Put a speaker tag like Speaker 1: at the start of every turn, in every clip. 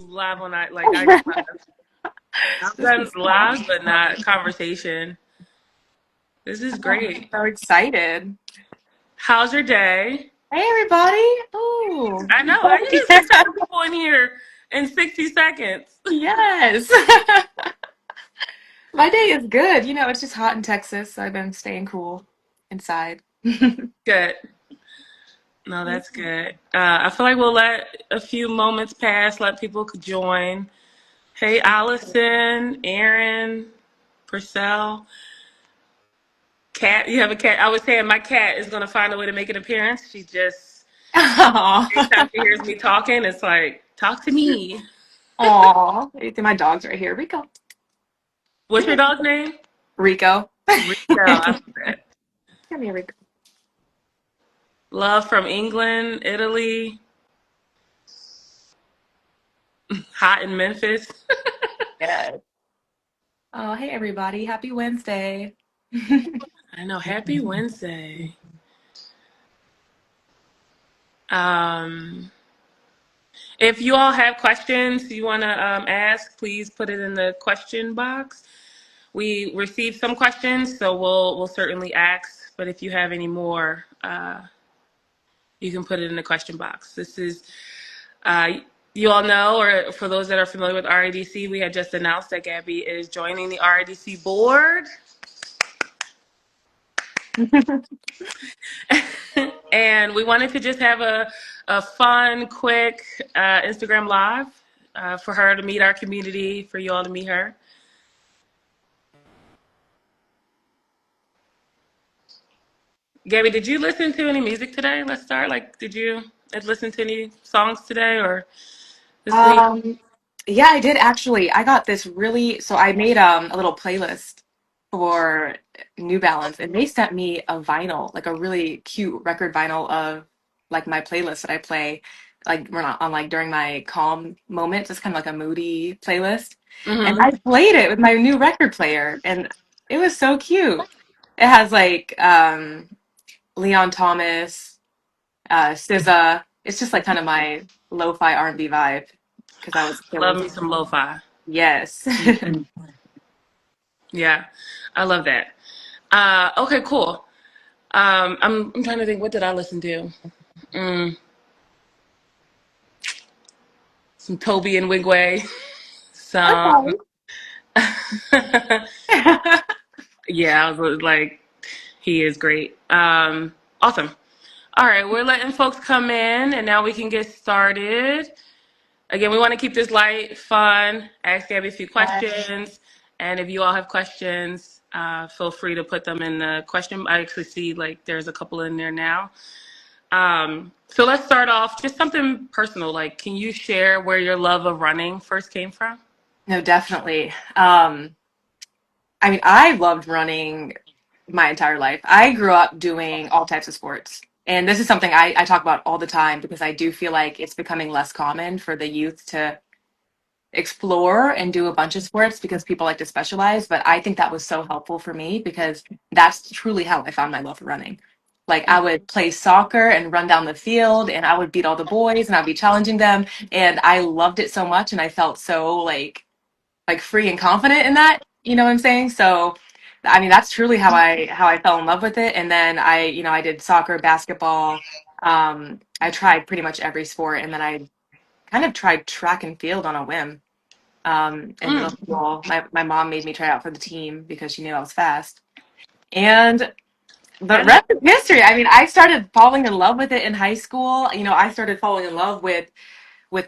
Speaker 1: live on I like I I've
Speaker 2: This
Speaker 1: done
Speaker 2: is
Speaker 1: live,
Speaker 2: fun.
Speaker 1: but not conversation. This is
Speaker 2: Oh, I'm
Speaker 1: great.
Speaker 2: so excited.
Speaker 1: How's your day?
Speaker 2: Hey, everybody. Oh,
Speaker 1: I know. How you get 600 people in here in 60 seconds?
Speaker 2: yes. My day is good. It's just hot in Texas, so I've been staying cool inside.
Speaker 1: Good. No, that's good. I feel like we'll let a few moments pass, let people could join. Hey, Allison, Aaron, Purcell. Cat, you have a cat. I was saying my cat is going to find a way to make an appearance. She just, anytime
Speaker 2: Aw.
Speaker 1: she hears me talking, it's like, talk to me.
Speaker 2: Aw. My dog's right here. Rico.
Speaker 1: What's
Speaker 2: Come
Speaker 1: your
Speaker 2: here.
Speaker 1: dog's name?
Speaker 2: Rico.
Speaker 1: Rico. I love that.
Speaker 2: Come here, Rico.
Speaker 1: Love from England, Italy, hot in Memphis.
Speaker 2: Yes. Oh, hey, everybody. Happy Wednesday.
Speaker 1: I know. Happy Wednesday. Um, if you all have questions you want to ask, please put it in the question box. We received some questions, so we'll certainly ask. But if you have any more, you can put it in the question box. This is, uh, you all know, or for those that are familiar with RIDC, we had just announced that Gabby is joining the RIDC board. And we wanted to just have a fun, quick Instagram live for her to meet our community, for you all to meet her. Gabby, did you listen to any music today? Let's start. Like, did you listen to any songs today or this week?
Speaker 2: Um, yeah, I did actually. I got this really, so I made a little playlist for New Balance, and they sent me a vinyl, like a really cute record vinyl of like my playlist that I play like when on like during my calm moments. It's kind of like a moody playlist. And I
Speaker 1: Mm-hmm.
Speaker 2: played it with my new record player, and it was so cute. It has like Leon Thomas, SZA. It's just like kind of my lo-fi R&B vibe because I was
Speaker 1: Love
Speaker 2: feeling.
Speaker 1: me some lo-fi.
Speaker 2: Yes.
Speaker 1: Yeah, I love that. Okay, cool. I'm trying to think. What did I listen to? Mm, some Toby and Wigway. Some.
Speaker 2: Okay.
Speaker 1: Yeah, I was like, he is great. Awesome. All right, we're letting folks come in, and now we can get started. Again, we want to keep this light, fun. Ask Gabby a few questions, and if you all have questions, feel free to put them in the question. I actually see like there's a couple in there now. So let's start off just something personal. Like, can you share where your love of running first came from?
Speaker 2: No, definitely. I mean, I loved running my entire life. I grew up doing all types of sports. And this is something I talk about all the time because I do feel like it's becoming less common for the youth to explore and do a bunch of sports because people like to specialize. But I think that was so helpful for me because that's truly how I found my love for running. Like I would play soccer and run down the field and I would beat all the boys and I'd be challenging them. And I loved it so much and I felt so like free and confident in that. You know what I'm saying? So I mean that's truly how I fell in love with it. And then I did soccer, basketball. I tried pretty much every sport and then I kind of tried track and field on a whim in middle
Speaker 1: Mm.
Speaker 2: school. My mom made me try out for the team because she knew I was fast. And the
Speaker 1: I
Speaker 2: rest is history. I mean, I started falling in love with it in high school. I started falling in love with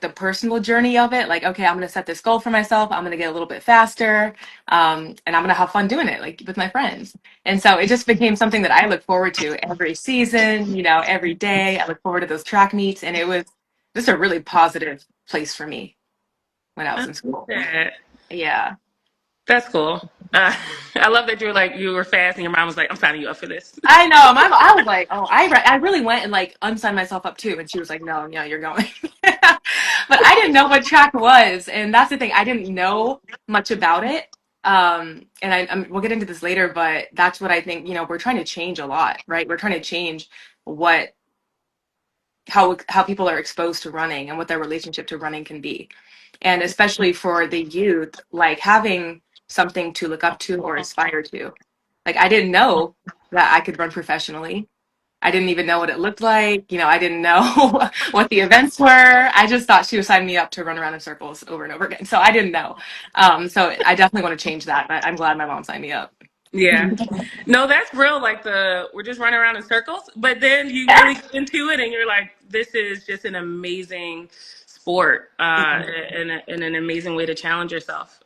Speaker 2: the personal journey of it. Like, okay, I'm going to set this goal for myself. I'm going to get a little bit faster, and I'm going to have fun doing it, like with my friends. And so it just became something that I look forward to every season. Every day. I look forward to those track meets, and it was just a really positive place for me when I was in
Speaker 1: love
Speaker 2: school.
Speaker 1: that.
Speaker 2: Yeah.
Speaker 1: That's cool. I love that you were fast and your mom was like, I'm signing you up for this.
Speaker 2: I know. I was like, oh, I really went and like unsigned myself up too, and she was like, no, yeah, you're going. But I didn't know what track was, and that's the thing. I didn't know much about it. And we'll get into this later, but that's what I think. We're trying to change a lot, right? We're trying to change what how people are exposed to running and what their relationship to running can be. And especially for the youth, like having something to look up to or aspire to. Like I didn't know that I could run professionally. I didn't even know what it looked like. You know, I didn't know what the events were. I just thought she was signing me up to run around in circles over and over again. So I didn't know. So I definitely want to change that. But I'm glad my mom signed me up.
Speaker 1: Yeah. No, that's real. Like we're just running around in circles, but then you
Speaker 2: Yeah.
Speaker 1: really get into it and you're like, this is just an amazing sport, and an amazing way to challenge yourself.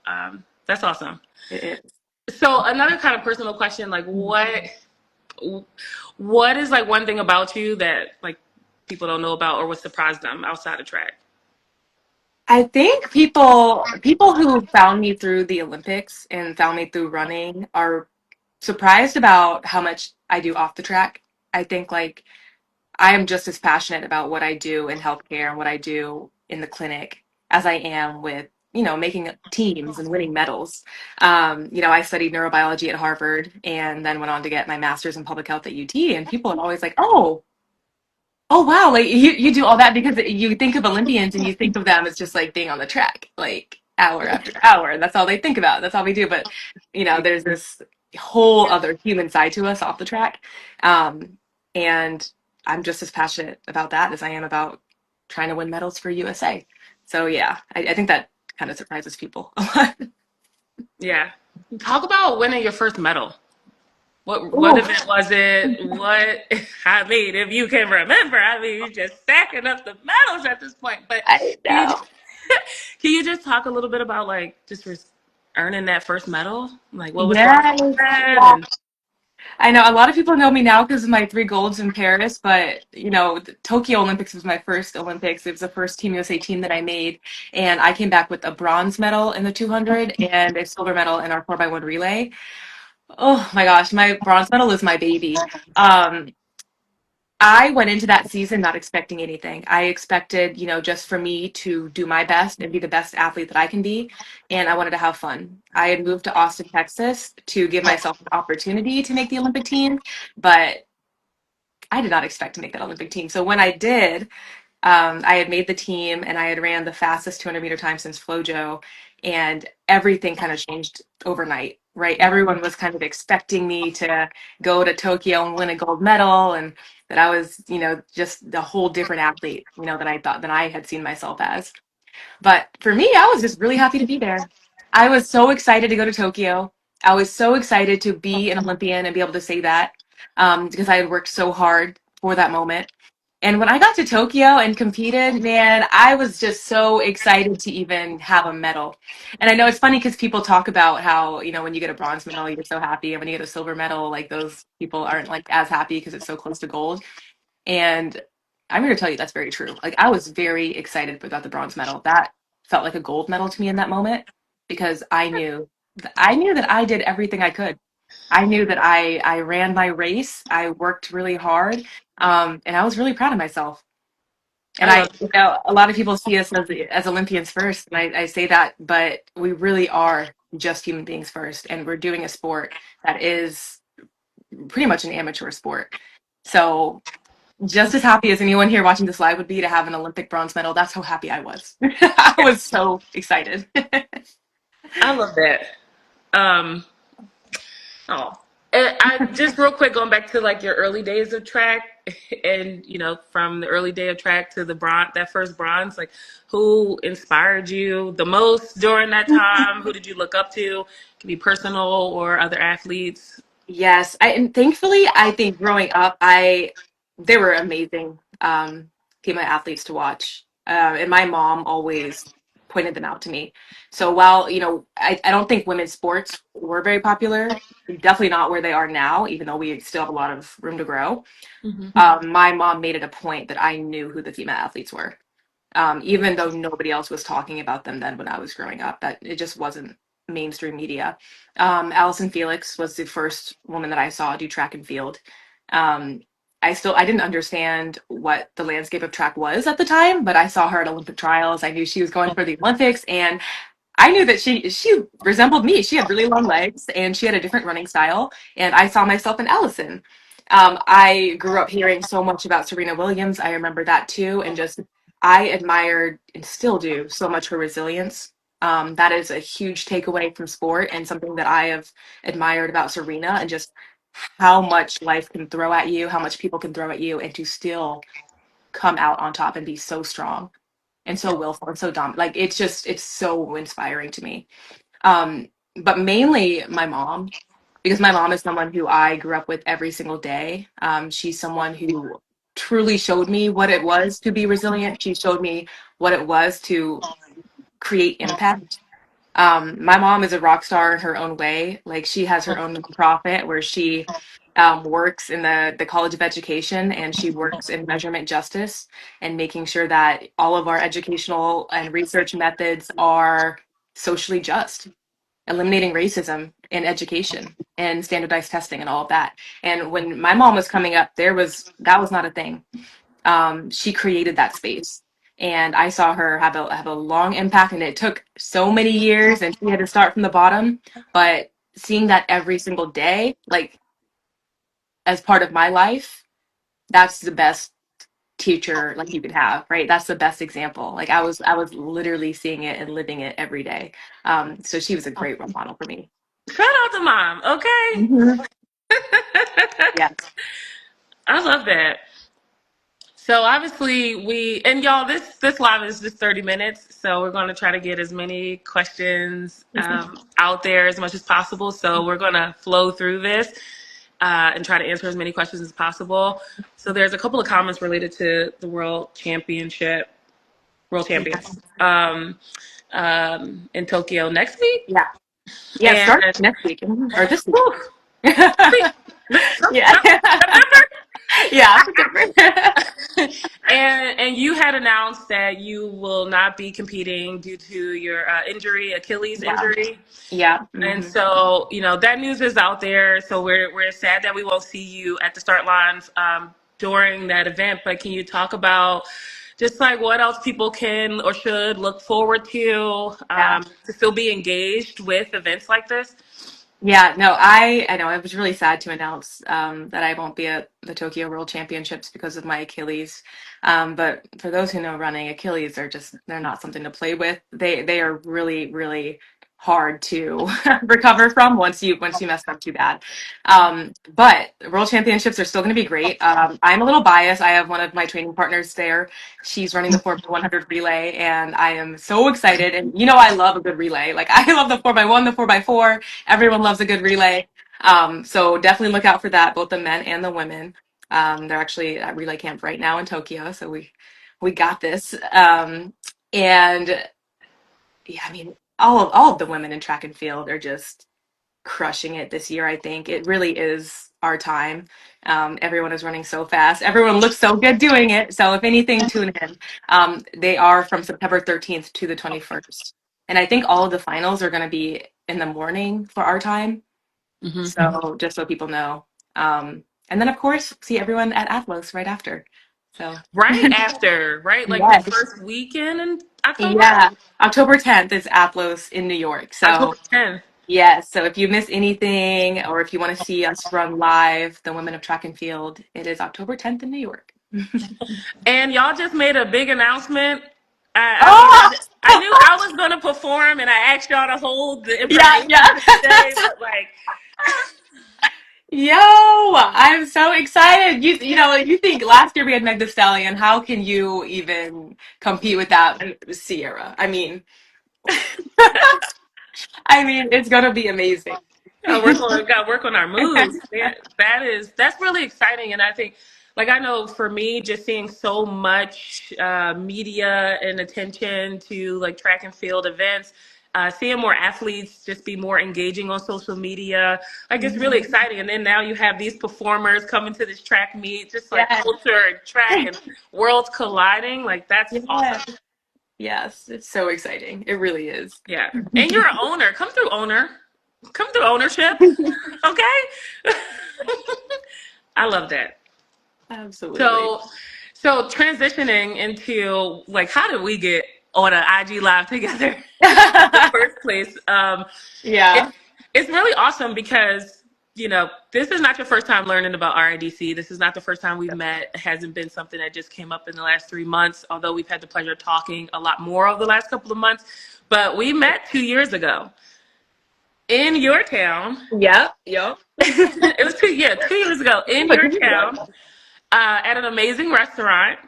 Speaker 1: That's awesome.
Speaker 2: It
Speaker 1: So another kind of personal question, like
Speaker 2: is.
Speaker 1: what is like one thing about you that like people don't know about or would surprise them outside of track?
Speaker 2: I think people who found me through the Olympics and found me through running are surprised about how much I do off the track. I think like I am just as passionate about what I do in healthcare and what I do in the clinic as I am with, you know, making teams and winning medals. You know, I studied neurobiology at Harvard and then went on to get my master's in public health at UT. And people are always like, oh wow, like you do all that because you think of Olympians and you think of them as just like being on the track, like hour after hour, and that's all they think about. That's all we do. But you know, there's this whole other human side to us off the track, and I'm just as passionate about that as I am about trying to win medals for USA. So yeah, I think that kind of surprises people a lot.
Speaker 1: Yeah. Talk about winning your first medal. What
Speaker 2: Ooh,
Speaker 1: event was it? What I mean, if you can remember, I mean, you're just stacking up the medals at this point. But
Speaker 2: I
Speaker 1: can you
Speaker 2: know.
Speaker 1: can you just talk a little bit about like just earning that first medal? Like what was going on with
Speaker 2: Yes.
Speaker 1: that? And
Speaker 2: I know a lot of people know me now because of my three golds in Paris, but you know, the Tokyo Olympics was my first Olympics. It was the first Team USA team that I made, and I came back with a bronze medal in the 200 and a silver medal in our 4x1 relay. Oh my gosh, my bronze medal is my baby. Um, I went into that season not expecting anything. I expected, you know, just for me to do my best and be the best athlete that I can be. And I wanted to have fun. I had moved to Austin, Texas to give myself an opportunity to make the Olympic team, but I did not expect to make that Olympic team. So when I did, I had made the team and I had ran the fastest 200-meter time since FloJo, and everything kind of changed overnight, right? Everyone was kind of expecting me to go to Tokyo and win a gold medal, and that I was, you know, just the whole different athlete, you know, than I had seen myself as. But for me, I was just really happy to be there. I was so excited to go to Tokyo. I was so excited to be an Olympian and be able to say that because I had worked so hard for that moment. And when I got to Tokyo and competed, man, I was just so excited to even have a medal. And I know it's funny because people talk about how, you know, when you get a bronze medal, you're so happy. And when you get a silver medal, like those people aren't like as happy because it's so close to gold. And I'm here to tell you that's very true. Like I was very excited about the bronze medal. That felt like a gold medal to me in that moment because I knew that I did everything I could. I knew that I ran my race. I worked really hard. And I was really proud of myself.
Speaker 1: I
Speaker 2: And
Speaker 1: love
Speaker 2: you know, a lot of people see us as Olympians first, and I say that, but we really are just human beings first, and we're doing a sport that is pretty much an amateur sport. So just as happy as anyone here watching this live would be to have an Olympic bronze medal, that's how happy I was. I was so excited.
Speaker 1: I love that. Um, oh, and I just real quick going back to like your early days of track, and you know from the early day of track to the bronze, that first bronze. Like, who inspired you the most during that time? Who did you look up to? It can be personal or other athletes.
Speaker 2: Yes, and thankfully, I think growing up, I they were amazing female athletes to watch, and my mom always pointed them out to me. So while you know, I don't think women's sports were very popular, definitely not where they are now, even though we still have a lot of room to grow.
Speaker 1: Hmm.
Speaker 2: My mom made it a point that I knew who the female athletes were, even though nobody else was talking about them then when I was growing up. That it just wasn't mainstream media. Allison Felix was the first woman that I saw do track and field. Um, I didn't understand what the landscape of track was at the time, but I saw her at Olympic trials. I knew she was going for the Olympics, and I knew that she resembled me. She had really long legs and she had a different running style, and I saw myself in Allison. I grew up hearing so much about Serena Williams. I remember that too. And just, I admired and still do so much her resilience. That is a huge takeaway from sport and something that I have admired about Serena, and just how much life can throw at you, how much people can throw at you, and to still come out on top and be so strong and so willful and so dominant. Like, it's just, it's so inspiring to me. Um, but mainly my mom, because my mom is someone who I grew up with every single day. She's someone who truly showed me what it was to be resilient. She showed me what it was to create impact. My mom is a rock star in her own way. Like, she has her own nonprofit where she works in the College of Education, and she works in measurement justice and making sure that all of our educational and research methods are socially just, eliminating racism in education and standardized testing and all of that. And when my mom was coming up, that was not a thing. She created that space. And I saw her have a long impact, and it took so many years, and she had to start from the bottom. But seeing that every single day, like, as part of my life, that's the best teacher like you could have, right? That's the best example. Like, I was literally seeing it and living it every day. So she was a great role model for me.
Speaker 1: Shout out to mom. Okay.
Speaker 2: Mhm. Yeah.
Speaker 1: I love that. So obviously and y'all, this live is just 30 minutes, so we're going to try to get as many questions out there as much as possible. So we're going to flow through this and try to answer as many questions as possible. So there's a couple of comments related to the world champions in Tokyo next week.
Speaker 2: Yeah. Yeah.
Speaker 1: And
Speaker 2: Start next week, or this week.
Speaker 1: whew,
Speaker 2: Yeah.
Speaker 1: September.
Speaker 2: Yeah. Different.
Speaker 1: And you had announced that you will not be competing due to your injury, Achilles
Speaker 2: Yeah.
Speaker 1: injury.
Speaker 2: Yeah.
Speaker 1: And
Speaker 2: Hmm.
Speaker 1: so, that news is out there. So we're sad that we won't see you at the start lines during that event. But can you talk about just like what else people can or should look forward
Speaker 2: Yeah.
Speaker 1: to still be engaged with events like this?
Speaker 2: Yeah, no, I know, it was really sad to announce that I won't be at the Tokyo World Championships because of my Achilles. But for those who know running, Achilles are just, they're not something to play with. They are really, really hard to recover from once you mess up too bad. But World Championships are still going to be great. I'm a little biased. I have one of my training partners there. She's running the Formula 100 relay, and I am so excited. And I love a good relay. Like, I love the 4x1, the 4x4. Everyone loves a good relay. So definitely look out for that, both the men and the women. They're actually at relay camp right now in Tokyo, so we got this. And yeah, I mean, all of the women in track and field are just crushing it this year. I think it really is our time. Everyone is running so fast. Everyone looks so good doing it. So if anything, tune in. They are from September 13th to the 21st. And I think all of the finals are going to be in the morning for our time.
Speaker 1: Mm-hmm.
Speaker 2: So just so people know. And then, of course, see everyone at Atlas right after. So,
Speaker 1: Right after, right? Like the
Speaker 2: yes.
Speaker 1: first weekend in October?
Speaker 2: Yeah. October 10th is Atlas in New York.
Speaker 1: October
Speaker 2: So,
Speaker 1: 10th.
Speaker 2: yes, so if you miss anything, or if you want to see us run live, the Women of Track and Field, it is October 10th in New York.
Speaker 1: And y'all just made a big announcement. I mean,
Speaker 2: Oh,
Speaker 1: I knew I was going to perform, and I asked y'all to hold the
Speaker 2: yeah,
Speaker 1: information
Speaker 2: yeah.
Speaker 1: for today, but like,
Speaker 2: Yo, I'm so excited. You think last year we had Meg Thee Stallion. How can you even compete with that, Sierra? I mean, it's gonna be amazing.
Speaker 1: got to work on our moves. That's really exciting, and I think, like, I know for me, just seeing so much media and attention to like track and field events, seeing more athletes just be more engaging on social media, like it's really
Speaker 2: Mhm.
Speaker 1: exciting. And then now you have these performers coming to this track meet, just like
Speaker 2: Yes.
Speaker 1: culture and track and worlds colliding. Like that's awesome.
Speaker 2: Yes. Yes, it's so exciting. It really is.
Speaker 1: Yeah, and you're an owner. Come through ownership. Okay. I love that.
Speaker 2: Absolutely.
Speaker 1: So, so transitioning into like, how did we get on an IG live together in the first place? It,
Speaker 2: Yeah.
Speaker 1: it's really awesome because this is not your first time learning about RIDC. This is not the first time we've met. It hasn't been something that just came up in the last 3 months, although we've had the pleasure of talking a lot more over the last couple of months. But we met 2 years ago in your town.
Speaker 2: Yep, yep.
Speaker 1: It was 2 years ago in
Speaker 2: But
Speaker 1: your
Speaker 2: can you go?
Speaker 1: town at an amazing restaurant.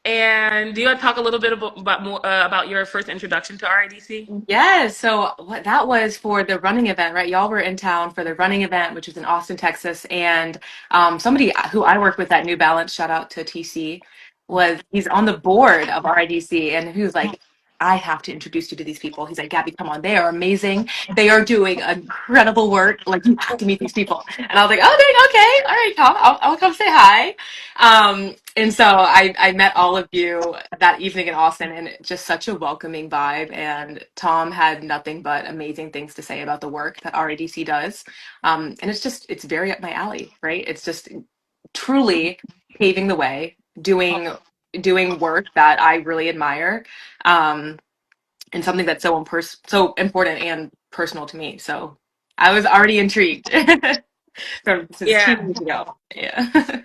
Speaker 1: And do you want to talk a little bit about more about your first introduction to RIDC?
Speaker 2: Yes, so what that was for the running event, right? Y'all were in town for the running event, which is in Austin, Texas, and somebody who I work with at New Balance, shout out to TC, he's on the board of RIDC, and he was like, I have to introduce you to these people. He's like, Gabby, come on, they are amazing. They are doing incredible work. Like, you have to meet these people. And I was like, oh, dang, okay, all right, come, I'll come say hi. And so I met all of you that evening in Austin, and just such a welcoming vibe. And Tom had nothing but amazing things to say about the work that RADC does. And it's very up my alley, right? It's just truly paving the way, doing work that I really admire, um, and something that's so important and personal to me. So I was already intrigued since two
Speaker 1: Yeah.
Speaker 2: years ago. Yeah.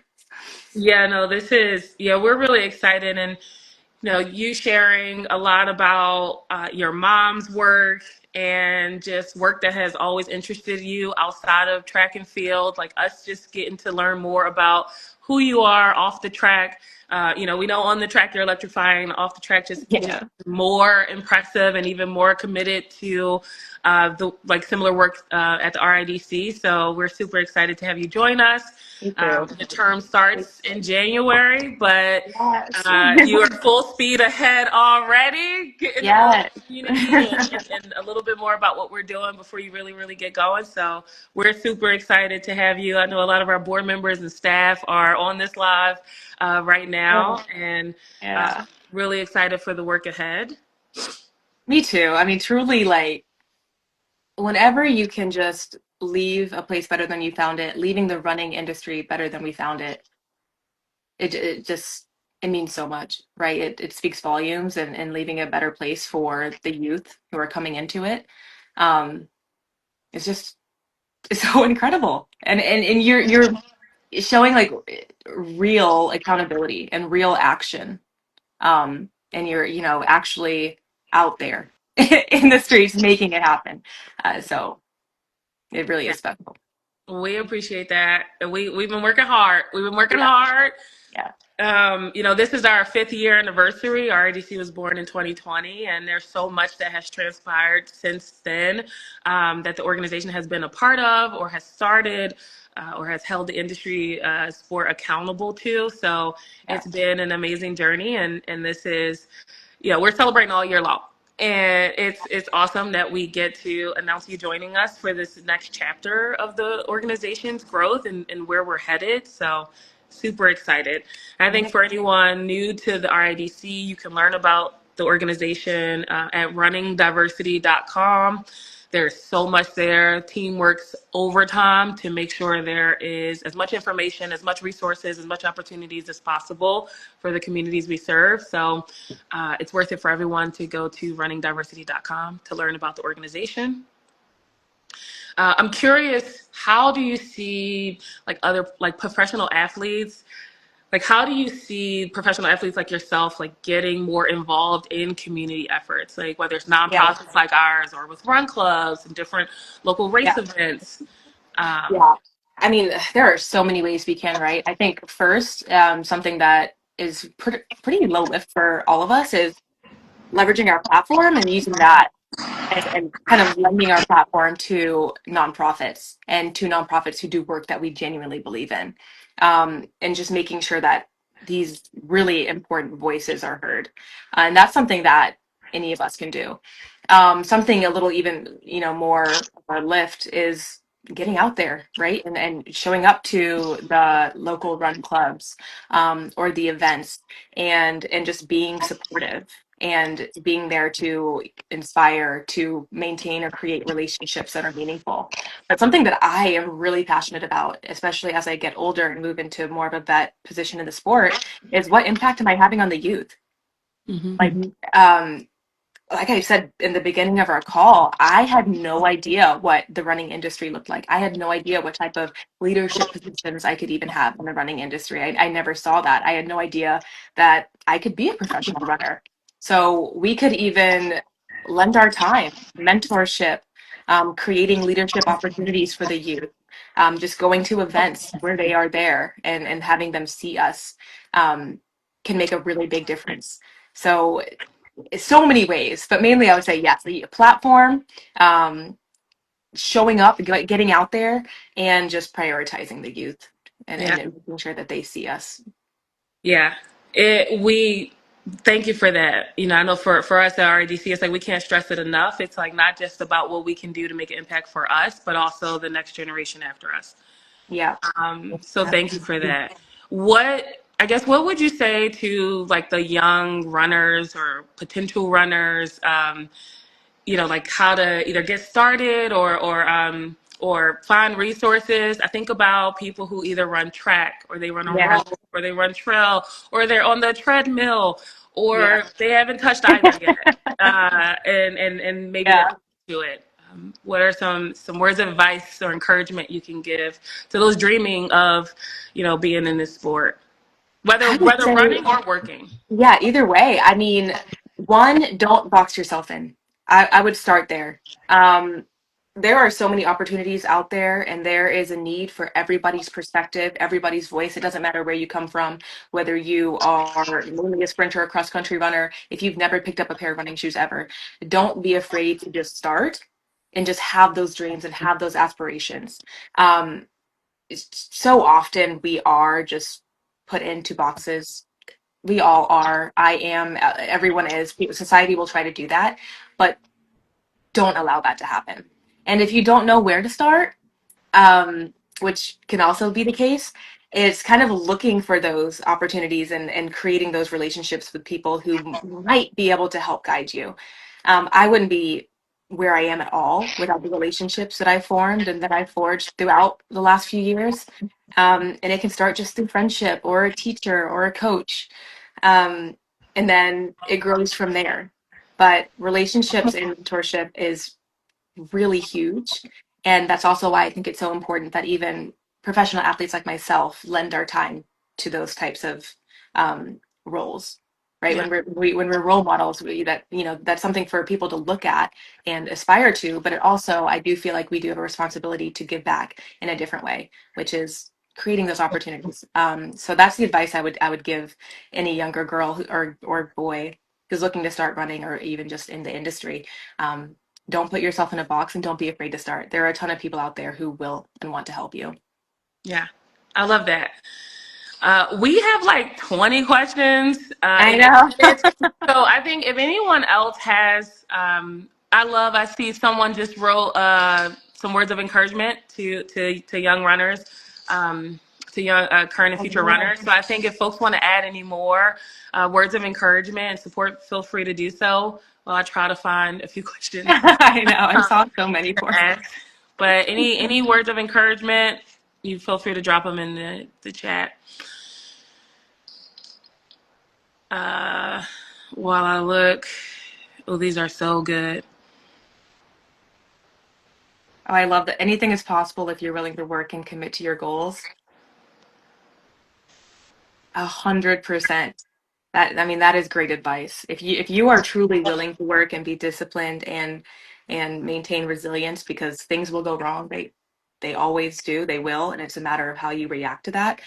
Speaker 1: Yeah, no, we're really excited. And you sharing a lot about your mom's work and just work that has always interested you outside of track and field, like us just getting to learn more about who you are off the track. We know on the track you're electrifying, off the track just
Speaker 2: Yeah.
Speaker 1: more impressive and even more committed to the like similar work at the RIDC. So we're super excited to have you join us.
Speaker 2: Me too.
Speaker 1: The term starts in January, but
Speaker 2: Yes.
Speaker 1: you are full speed ahead already, getting to know
Speaker 2: Yes.
Speaker 1: the community and a little bit more about what we're doing before you really, really get going. So we're super excited to have you. I know a lot of our board members and staff are on this live right now, and uh,
Speaker 2: Yeah.
Speaker 1: really excited for the work ahead.
Speaker 2: Me too. I mean, truly, like, whenever you can just leave a place better than you found it, leaving the running industry better than we found it, it means so much, right? It speaks volumes, and leaving a better place for the youth who are coming into it. Um, it's just it's so incredible. And you're showing like real accountability and real action. And you're, actually out there in the streets making it happen. So it really
Speaker 1: Yeah,
Speaker 2: is special.
Speaker 1: we appreciate that. We've been working hard. We've been working
Speaker 2: Yeah.
Speaker 1: hard.
Speaker 2: Yeah.
Speaker 1: This is our 5th year anniversary. RIDC was born in 2020, and there's so much that has transpired since then that the organization has been a part of, or has started, or has held the industry sport accountable to. So
Speaker 2: Yeah.
Speaker 1: it's been an amazing journey, and this is, we're celebrating all year long. And it's awesome that we get to announce you joining us for this next chapter of the organization's growth and where we're headed. So super excited. I think for anyone new to the RIDC, you can learn about the organization at runningdiversity.com. There's so much there. Team works overtime to make sure there is as much information, as much resources, as much opportunities as possible for the communities we serve. So it's worth it for everyone to go to runningdiversity.com to learn about the organization. I'm curious, how do you see like other like professional athletes, like how do you see professional athletes like yourself like getting more involved in community efforts, like whether it's
Speaker 2: Yeah.
Speaker 1: nonprofits like ours or with run clubs and different local race
Speaker 2: Yeah.
Speaker 1: events? um,
Speaker 2: Yeah. I mean, there are so many ways we can, right? I think first, something that is pretty low lift for all of us is leveraging our platform and using that and kind of lending our platform to nonprofits who do work that we genuinely believe in, and just making sure that these really important voices are heard. And that's something that any of us can do. Something a little even, more of a lift is getting out there, right? And showing up to the local run clubs, or the events, and just being supportive and being there to inspire, to maintain or create relationships that are meaningful. That's something that I am really passionate about, especially as I get older and move into more of a vet position in the sport, is what impact am I having on the youth?
Speaker 1: mhm.
Speaker 2: Like, um, like I said in the beginning of our call, I had no idea what the running industry looked like. I had no idea what type of leadership positions I could even have in the running industry. I never saw that. I had no idea that I could be a professional runner. So we could even lend our time, mentorship, creating leadership opportunities for the youth, just going to events where they are there and having them see us um, can make a really big difference. So so many ways, but mainly I would say yes, the platform, um, showing up, getting out there, and just prioritizing the youth
Speaker 1: Yeah.
Speaker 2: and making sure that they see us.
Speaker 1: Yeah. We thank you for that. You know, I know for us at RIDC, it's like we can't stress it enough. It's like not just about what we can do to make an impact for us, but also the next generation after us.
Speaker 2: Yeah.
Speaker 1: So thank you for that. I guess what would you say to like the young runners or potential runners? You know, like how to either get started or find resources. I think about people who either run track or they run a
Speaker 2: Yeah.
Speaker 1: rope or they run trail or they're on the treadmill
Speaker 2: Yeah.
Speaker 1: or they haven't touched either yet. And maybe they're
Speaker 2: Yeah.
Speaker 1: close to it. What are some words of advice or encouragement you can give to those dreaming of, you know, being in this sport, whether
Speaker 2: I would say,
Speaker 1: running or working?
Speaker 2: yeah, either way. I mean, one, don't box yourself in. I would start there. There are so many opportunities out there, and there is a need for everybody's perspective, everybody's voice. It doesn't matter where you come from, whether you are only a sprinter or cross country runner, if you've never picked up a pair of running shoes ever, don't be afraid to just start and just have those dreams and have those aspirations. Um, so often we are just put into boxes. We all are. I am. Everyone is. Society will try to do that, but don't allow that to happen. And if you don't know where to start, which can also be the case, it's kind of looking for those opportunities and creating those relationships with people who might be able to help guide you. I wouldn't be where I am at all without the relationships that I formed and that I forged throughout the last few years. And it can start just through friendship or a teacher or a coach. Um, and then it grows from there. But relationships and mentorship is really huge. And that's also why I think it's so important that even professional athletes like myself lend our time to those types of roles. Right,
Speaker 1: Yeah.
Speaker 2: when we're role models, that that's something for people to look at and aspire to. But it also, I do feel like we do have a responsibility to give back in a different way, which is creating those opportunities. So that's the advice I would give any younger girl or boy who's looking to start running or even just in the industry. Um, don't put yourself in a box and don't be afraid to start. There are a ton of people out there who will and want to help you.
Speaker 1: Yeah. I love that. We have like 20 questions.
Speaker 2: I
Speaker 1: It is
Speaker 2: know.
Speaker 1: what it is. So I think if anyone else has, I see someone just wrote some words of encouragement to young runners, um, to young current and future runners. So I think if folks want to add any more words of encouragement and support, feel free to do so. Well, I try to find a few questions
Speaker 2: I know. I
Speaker 1: to
Speaker 2: saw so many for.
Speaker 1: ask. But any words of encouragement, you feel free to drop them in the chat. Uh, while I look, oh, these are so good.
Speaker 2: Oh, I love that. Anything is possible if you're willing to work and commit to your goals. 100%. That, I mean, that is great advice. If you are truly willing to work and be disciplined and maintain resilience, because things will go wrong. They always do. They will, and it's a matter of how you react to that.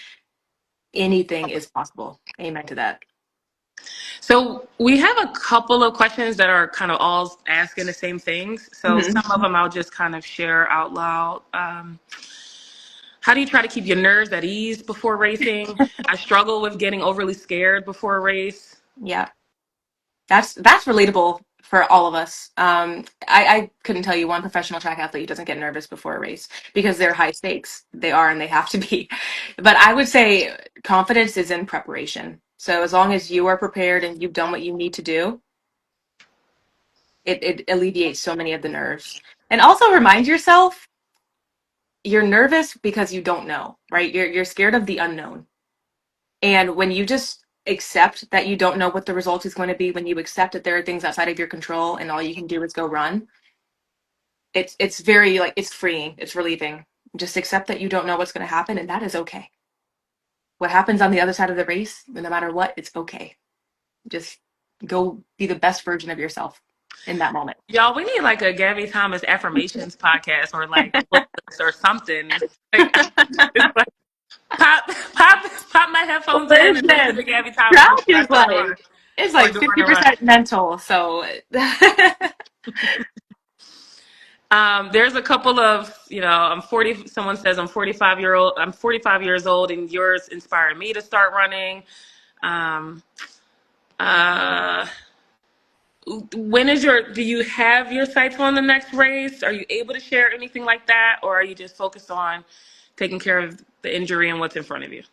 Speaker 2: Anything is possible. Amen to that.
Speaker 1: So we have a couple of questions that are kind of all asking the same things. So
Speaker 2: Mhm.
Speaker 1: some of them I'll just kind of share out loud. How do you try to keep your nerves at ease before racing? I struggle with getting overly scared before a race.
Speaker 2: Yeah. That's relatable for all of us. I couldn't tell you one professional track athlete who doesn't get nervous before a race because they're high stakes. They are and they have to be. But I would say confidence is in preparation. So as long as you are prepared and you've done what you need to do, it alleviates so many of the nerves. And also remind yourself you're nervous because you don't know, right? You're scared of the unknown. And when you just accept that you don't know what the result is going to be, when you accept that there are things outside of your control and all you can do is go run, it's very like it's freeing, it's relieving. Just accept that you don't know what's going to happen, and that is okay. What happens on the other side of the race, no matter what, it's okay. Just go be the best version of yourself in that moment.
Speaker 1: Y'all, we need like a Gabby Thomas affirmations podcast or like playlist or something. It's like pop, pop my headphones in and listen to
Speaker 2: Listen,
Speaker 1: Gabby Thomas
Speaker 2: track
Speaker 1: before I
Speaker 2: is
Speaker 1: start a run
Speaker 2: like it's
Speaker 1: or
Speaker 2: like
Speaker 1: during a run.
Speaker 2: 50% mental. So
Speaker 1: There's a couple of, I'm 40. Someone says I'm 45-year-old. I'm 45 years old, and yours inspired me to start running. Um, uh, do you have your sights on the next race? Are you able to share anything like that? Or are you just focused on taking care of the injury and what's in front of you?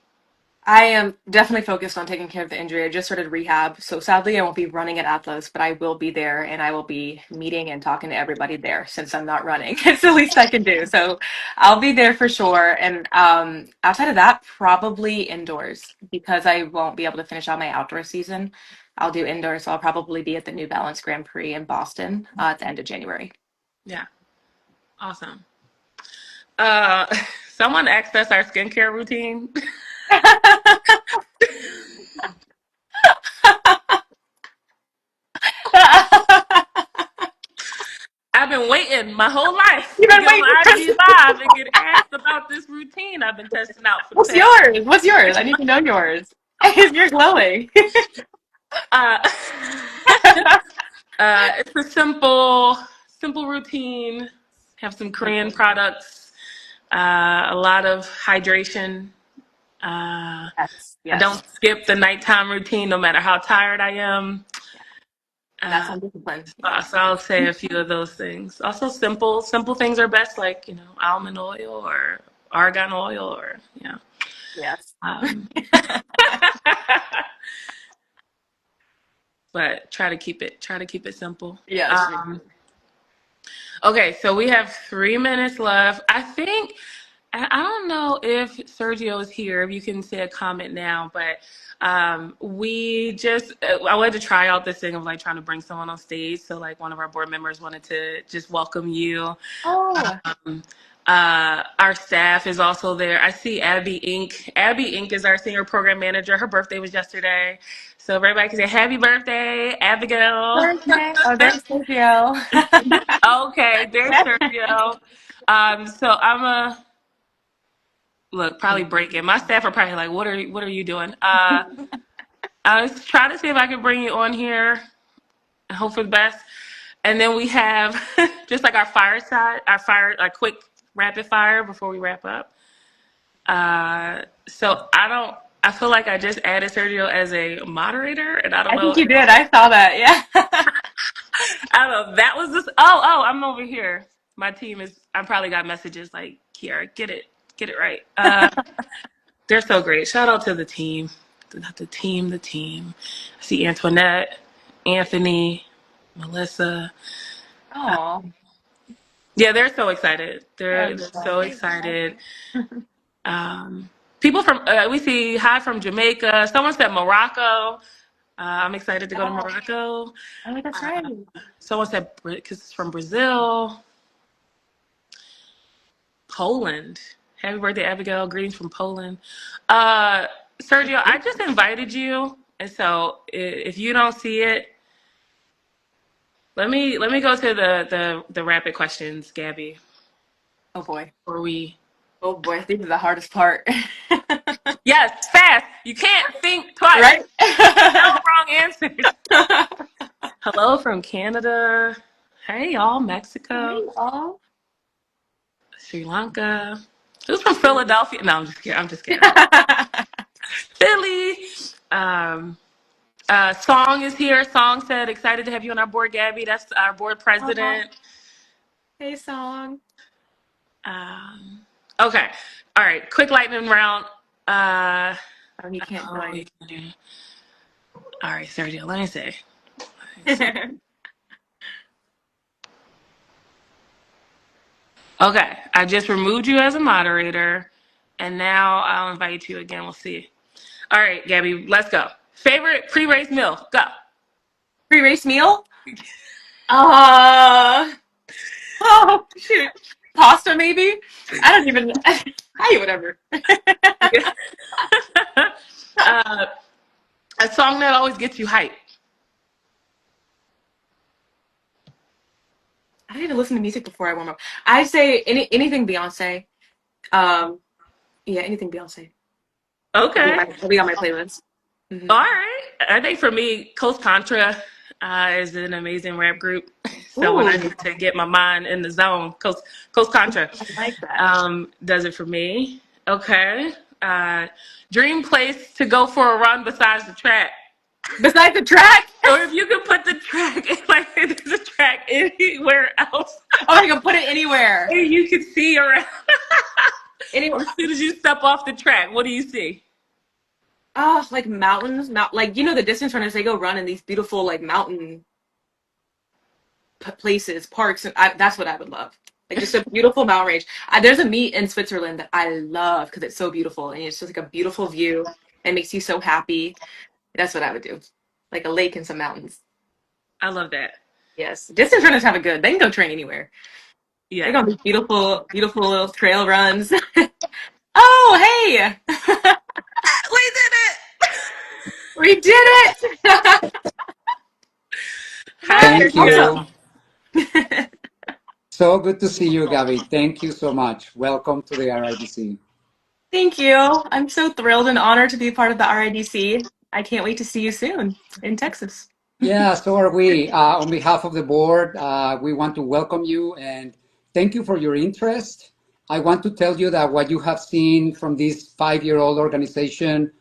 Speaker 2: I am definitely focused on taking care of the injury. I just started rehab, so sadly I won't be running at Atlas, but I will be there and I will be meeting and talking to everybody there since I'm not running. It's the least I can do. So I'll be there for sure. And outside of that, probably indoors because I won't be able to finish out my outdoor season. I'll do indoors, so I'll probably be at the New Balance Grand Prix in Boston at the end of January.
Speaker 1: Yeah. Awesome. Uh, someone asked us our skincare routine. I've been waiting my whole life
Speaker 2: You've
Speaker 1: to
Speaker 2: been
Speaker 1: get on
Speaker 2: waiting for
Speaker 1: IG Live and get asked about this routine I've been testing out for the
Speaker 2: What's
Speaker 1: past.
Speaker 2: yours? What's yours? I need to know yours. You're glowing.
Speaker 1: Uh, it's a simple routine. Have some Korean products. A lot of hydration.
Speaker 2: Yes,
Speaker 1: I don't
Speaker 2: yes.
Speaker 1: skip the nighttime routine, no matter how tired I am.
Speaker 2: That's
Speaker 1: Uh,
Speaker 2: some discipline.
Speaker 1: so,
Speaker 2: Yes.
Speaker 1: so I'll say a few of those things. Also, simple things are best, like almond oil or argan oil, or
Speaker 2: Yes.
Speaker 1: Um, but try to keep it simple.
Speaker 2: Yes.
Speaker 1: Okay, so we have 3 minutes left. I don't know if Sergio is here. If you can say a comment now, but I wanted to try out this thing of like trying to bring someone on stage. So like one of our board members wanted to just welcome you.
Speaker 2: Oh,
Speaker 1: Um, our staff is also there. I see Abby Inc. Abby Inc. is our senior program manager. Her birthday was yesterday. So everybody can say happy birthday, Abigail.
Speaker 2: birthday. Oh, there's Sergio.
Speaker 1: Okay, there's Sergio. So I'm a look, probably break it. My staff are probably like, what are you doing? I was trying to see if I could bring you on here and hope for the best. And then we have just like our quick rapid fire before we wrap up. So I feel like I just added Sergio as a moderator, and I don't
Speaker 2: I
Speaker 1: know.
Speaker 2: think you did. I saw that. Yeah.
Speaker 1: I don't know. That was this. Oh, I'm over here. My team is. I probably got messages like, Kiara, get it right. They're so great. Shout out to the team, the team. I see Antoinette, Anthony, Melissa.
Speaker 2: Oh,
Speaker 1: Yeah, they're so excited. They're
Speaker 2: that's
Speaker 1: so
Speaker 2: fun.
Speaker 1: excited. People from we see hi from Jamaica. Someone said Morocco. I'm excited to go to
Speaker 2: Oh,
Speaker 1: Morocco.
Speaker 2: oh, that's
Speaker 1: Uh,
Speaker 2: right.
Speaker 1: someone said because it's from Brazil, Poland. Happy birthday, Abigail. Greetings from Poland. Uh, Sergio, I just invited you, and so if you don't see it, let me go to the rapid questions, Gabby.
Speaker 2: Oh boy.
Speaker 1: Before we
Speaker 2: Oh boy. This is the hardest part.
Speaker 1: yes, fast. You can't think twice.
Speaker 2: Right?
Speaker 1: No wrong answers. Hello from Canada. Hey, y'all, Mexico,
Speaker 2: Hey, all.
Speaker 1: Sri Lanka. Who's from Philadelphia? No, I'm just kidding. I'm just kidding. Philly. Um, Song is here. Song said, excited to have you on our board, Gabby. That's our board
Speaker 2: Oh,
Speaker 1: president.
Speaker 2: hey, song.
Speaker 1: Um, okay. All right. Quick lightning round.
Speaker 2: Oh, he can't
Speaker 1: Oh,
Speaker 2: join.
Speaker 1: all right, Sergio. Let me see. Let me see. Okay. I just removed you as a moderator, and now I'll invite you again. We'll see. All right, Gabby, let's go. Favorite pre-race meal? Go.
Speaker 2: Pre-race meal? Uh, oh, shoot. Pasta, maybe? I don't even, I eat whatever.
Speaker 1: uh, a song that always gets you hyped.
Speaker 2: I don't even listen to music before I warm up. I say anything Beyonce. Um, yeah, anything Beyonce.
Speaker 1: Okay.
Speaker 2: It'll be on my playlist. Hmm.
Speaker 1: All right. I think for me, Coast Contra is an amazing rap group. So when I
Speaker 2: Ooh,
Speaker 1: need to get my mind in the zone, Coast Contra
Speaker 2: I like that.
Speaker 1: does it for me. Okay. Uh, dream place to go for a run besides the track.
Speaker 2: Besides the track,
Speaker 1: Or if you could put the track, like there's a track anywhere else,
Speaker 2: oh, I can put it anywhere.
Speaker 1: and you can see around.
Speaker 2: Anywhere.
Speaker 1: Or as soon as you step off the track, what do you see?
Speaker 2: Oh, like mountains, like the distance runners, they go run in these beautiful like mountain places, parks, and that's what I would love. Like just a beautiful mountain range. There's a meet in Switzerland that I love because it's so beautiful and it's just like a beautiful view. It makes you so happy. That's what I would do. Like a lake and some mountains.
Speaker 1: I love that.
Speaker 2: Yes. Distance runners have it good. They can go train anywhere. They
Speaker 1: Yes,
Speaker 2: go on these beautiful, beautiful little trail runs. Oh, hey!
Speaker 1: we did it.
Speaker 2: We did it!
Speaker 1: Hi,
Speaker 2: Hi,
Speaker 3: Thank
Speaker 1: Sergio.
Speaker 3: you.
Speaker 2: awesome.
Speaker 3: So good to see you, Gabby. Thank you so much. Welcome to the RIDC.
Speaker 2: Thank you. I'm so thrilled and honored to be part of the RIDC. I can't wait to see you soon in Texas.
Speaker 3: Yeah, so are we. On behalf of the board, we want to welcome you and thank you for your interest. I want to tell you that what you have seen from this 5-year-old organization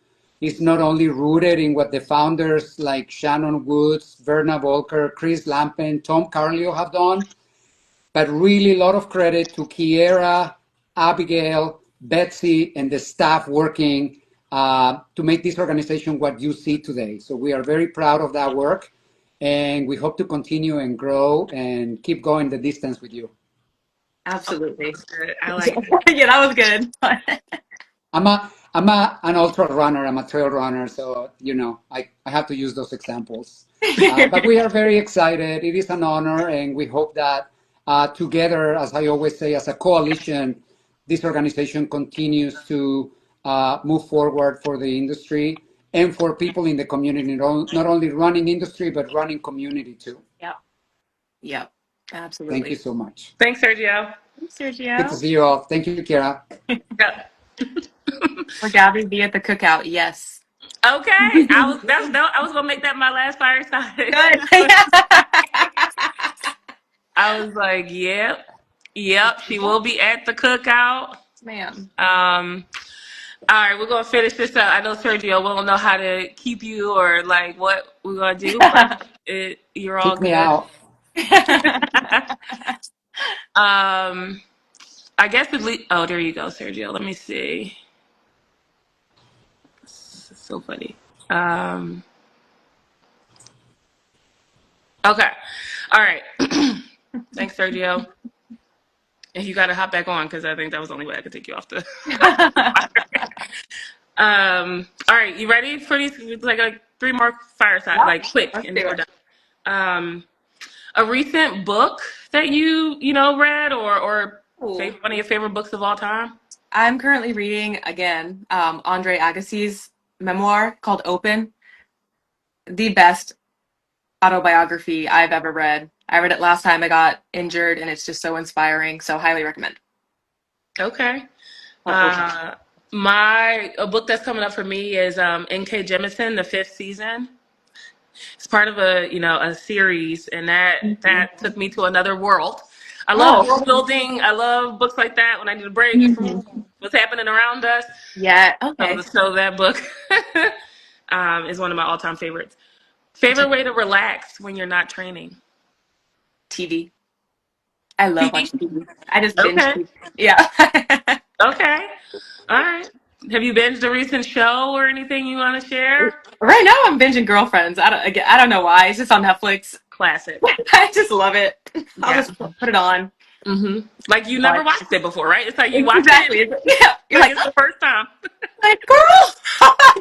Speaker 3: is not only rooted in what the founders like Shannon Woods, Verna Volker, Chris Lampen, Tom Carlio have done, but really a lot of credit to Kiera, Abigail, Betsy, and the staff working to make this organization what you see today. So we are very proud of that work, and we hope to continue and grow and keep going the distance with you.
Speaker 2: Absolutely.
Speaker 1: Good. I like that.
Speaker 2: Yeah, that was good.
Speaker 3: I'm an ultra runner. I'm a trail runner, so I have to use those examples. But we are very excited. It is an honor, and we hope that together, as I always say, as a coalition, this organization continues to move forward for the industry and for people in the community, not only running industry but running community too.
Speaker 2: Yep. Yep.
Speaker 3: Thank you
Speaker 2: Absolutely.
Speaker 3: so much.
Speaker 1: Thanks, Sergio.
Speaker 2: Thanks,
Speaker 3: Good to
Speaker 2: Sergio.
Speaker 3: see you all. Thank you, Kira.
Speaker 1: Yep.
Speaker 2: Or Gabby be at the cookout. Yes.
Speaker 1: Okay, I was gonna make that my last fireside.
Speaker 2: Good.
Speaker 1: I was like, yep, she will be at the cookout.
Speaker 2: Ma'am.
Speaker 1: All right, we're gonna finish this up. I know Sergio won't know how to keep you or like what we're gonna do, but you're all
Speaker 3: Kick me
Speaker 1: good.
Speaker 3: out.
Speaker 1: um, I guess oh, there you go, Sergio. Let me see. This is so funny. Um, okay, all right. Thanks, Sergio. And you got to hop back on because I think that was the only way I could take you off the. All right, you ready for these? Like 3 more fireside,
Speaker 2: Yep.
Speaker 1: like quick,
Speaker 2: Let's
Speaker 1: and then
Speaker 2: do
Speaker 1: we're
Speaker 2: it.
Speaker 1: done. A recent book that you read or
Speaker 2: Ooh.
Speaker 1: one of your favorite books of all time?
Speaker 2: I'm currently reading again Andre Agassi's memoir called Open. The best autobiography I've ever read. I read it last time I got injured, and it's just so inspiring. So highly recommend.
Speaker 1: Okay.
Speaker 2: Called Open.
Speaker 1: My a book that's coming up for me is N.K. Jemisin, the 5th season. It's part of a series, and
Speaker 2: Mhm.
Speaker 1: that took me to another world. I love
Speaker 2: Oh.
Speaker 1: world building. I love books like that when I need a break from
Speaker 2: Mhm.
Speaker 1: what's happening around us.
Speaker 2: Yeah.
Speaker 1: So,
Speaker 2: Okay.
Speaker 1: so that book is one of my all-time favorites. Favorite way to relax when you're not training?
Speaker 2: TV. I love
Speaker 1: TV.
Speaker 2: watching TV. I just binge
Speaker 1: Okay.
Speaker 2: TV. Yeah.
Speaker 1: Okay. All right. Have you binged a recent show or anything you want to share?
Speaker 2: Right now I'm binging Girlfriends. I don't know why. It's just on Netflix.
Speaker 1: Classic.
Speaker 2: I just love it. I'll
Speaker 1: Yeah.
Speaker 2: just put it on.
Speaker 1: Like you never
Speaker 2: Watch.
Speaker 1: watched it before, right? It's like you watch it,
Speaker 2: Exactly. Yeah. You're
Speaker 1: like
Speaker 2: like,
Speaker 1: it's the first time.
Speaker 2: like girl,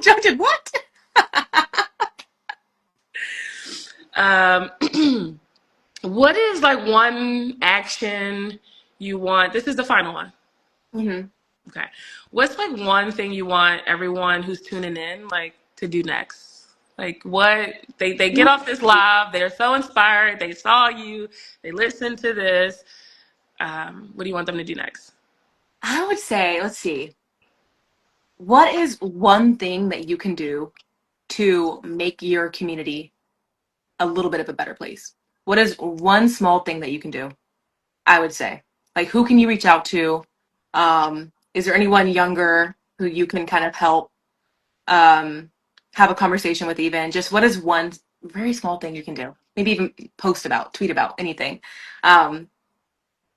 Speaker 2: Judge, what?
Speaker 1: What is like one action you want? This is the final one.
Speaker 2: Hmm.
Speaker 1: Okay. What's like one thing you want everyone who's tuning in like to do next? Like what they get off this live, they're so inspired, they saw you, they listened to this. What do you want them to do next?
Speaker 2: I would say, let's see, what is one thing that you can do to make your community a little bit of a better place? What is one small thing that you can do? I would say, like, who can you reach out to? Is there anyone younger who you can kind of help um, have a conversation with? Even just what is one very small thing you can do? Maybe even post about, tweet about, anything. Um,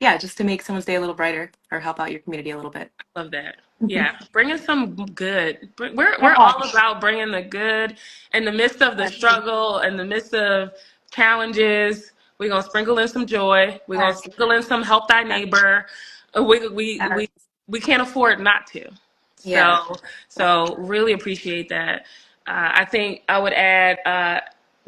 Speaker 2: yeah, just to make someone's day a little brighter or help out your community a little bit.
Speaker 1: Love that. Yeah, bringing some good. We're
Speaker 2: Yeah.
Speaker 1: all about bringing the good in the midst of the struggle, in the midst of challenges. We're gonna sprinkle in some joy. We're gonna
Speaker 2: Yes.
Speaker 1: sprinkle in some help thy neighbor. We we
Speaker 2: Yes.
Speaker 1: we we can't afford not to.
Speaker 2: Yeah.
Speaker 1: So really appreciate that. I think I would add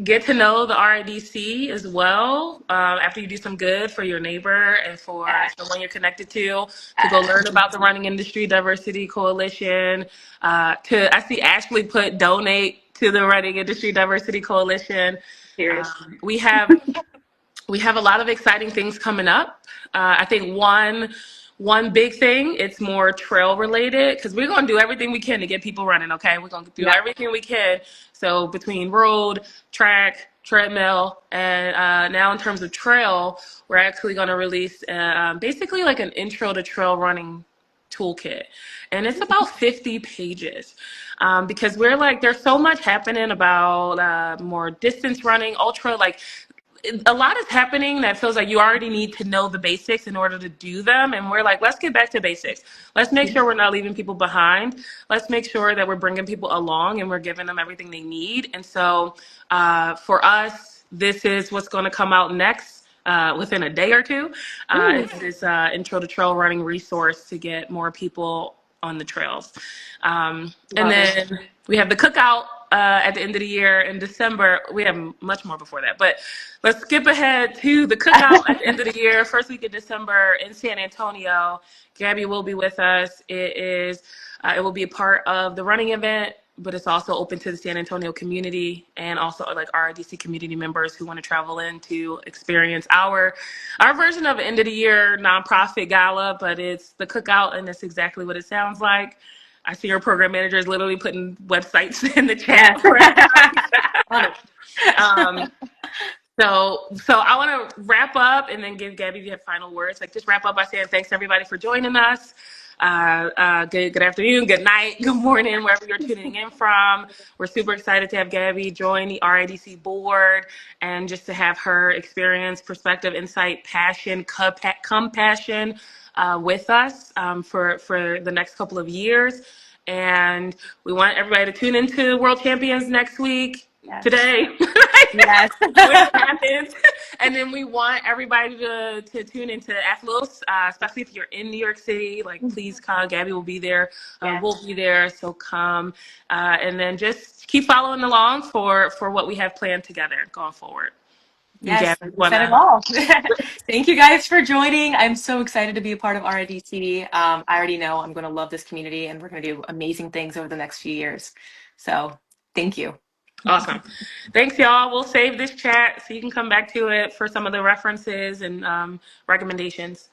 Speaker 1: get to know the RIDC as well after you do some good for your neighbor and for someone you're connected to go learn about the Running Industry Diversity Coalition. I see Ashley put donate to the Running Industry Diversity Coalition.
Speaker 2: Cheers.
Speaker 1: We have a lot of exciting things coming up. I think one big thing, it's more trail related because we're going to do everything we can to get people running. Okay, we're going to do
Speaker 2: Yeah.
Speaker 1: everything we can. So between road, track, treadmill, and now in terms of trail, we're actually going to release basically like an intro to trail running toolkit, and it's about 50 pages because we're like there's so much happening about more distance running, ultra, like a lot is happening that feels like you already need to know the basics in order to do them. And we're like, let's get back to basics. Let's make sure we're not leaving people behind. Let's make sure that we're bringing people along and we're giving them everything they need. And so for us, this is what's going to come out next. Within a day or two,
Speaker 2: Ooh.
Speaker 1: it's this intro to trail running resource to get more people on the trails. And
Speaker 2: Love it.
Speaker 1: then we have the cookout at the end of the year in December. We have much more before that, but let's skip ahead to the cookout at the end of the year, first week of December in San Antonio. Gabby will be with us. It will be a part of the running event, but it's also open to the San Antonio community and also like RIDC community members who want to travel in to experience our version of an end of the year nonprofit gala. But it's the cookout, and it's exactly what it sounds like. I see your program manager is literally putting websites in the chat
Speaker 2: Yes.
Speaker 1: for everybody.
Speaker 2: Love it.
Speaker 1: um, so I want to wrap up and then give Gabby the final words. Like just wrap up by saying thanks everybody for joining us. Good afternoon, good night, good morning, wherever you're tuning in from. We're super excited to have Gabby join the RIDC board and just to have her experience, perspective, insight, passion, compassion with us for the next couple of years. And we want everybody to tune into World Champions next week,
Speaker 2: Yes.
Speaker 1: today.
Speaker 2: Yes.
Speaker 1: When it happens. And then we want everybody to tune into Athlos, especially if you're in New York City. Like, please come. Gabby will be there.
Speaker 2: Yes.
Speaker 1: We'll be there. So come. And then just keep following along for what we have planned together going forward. And
Speaker 2: Yes,
Speaker 1: Gabby,
Speaker 2: you said it all. Thank you guys for joining. I'm so excited to be a part of RIDC. I already know I'm going to love this community and we're going to do amazing things over the next few years. So thank you.
Speaker 1: Awesome. Thanks, y'all. We'll save this chat so you can come back to it for some of the references and recommendations.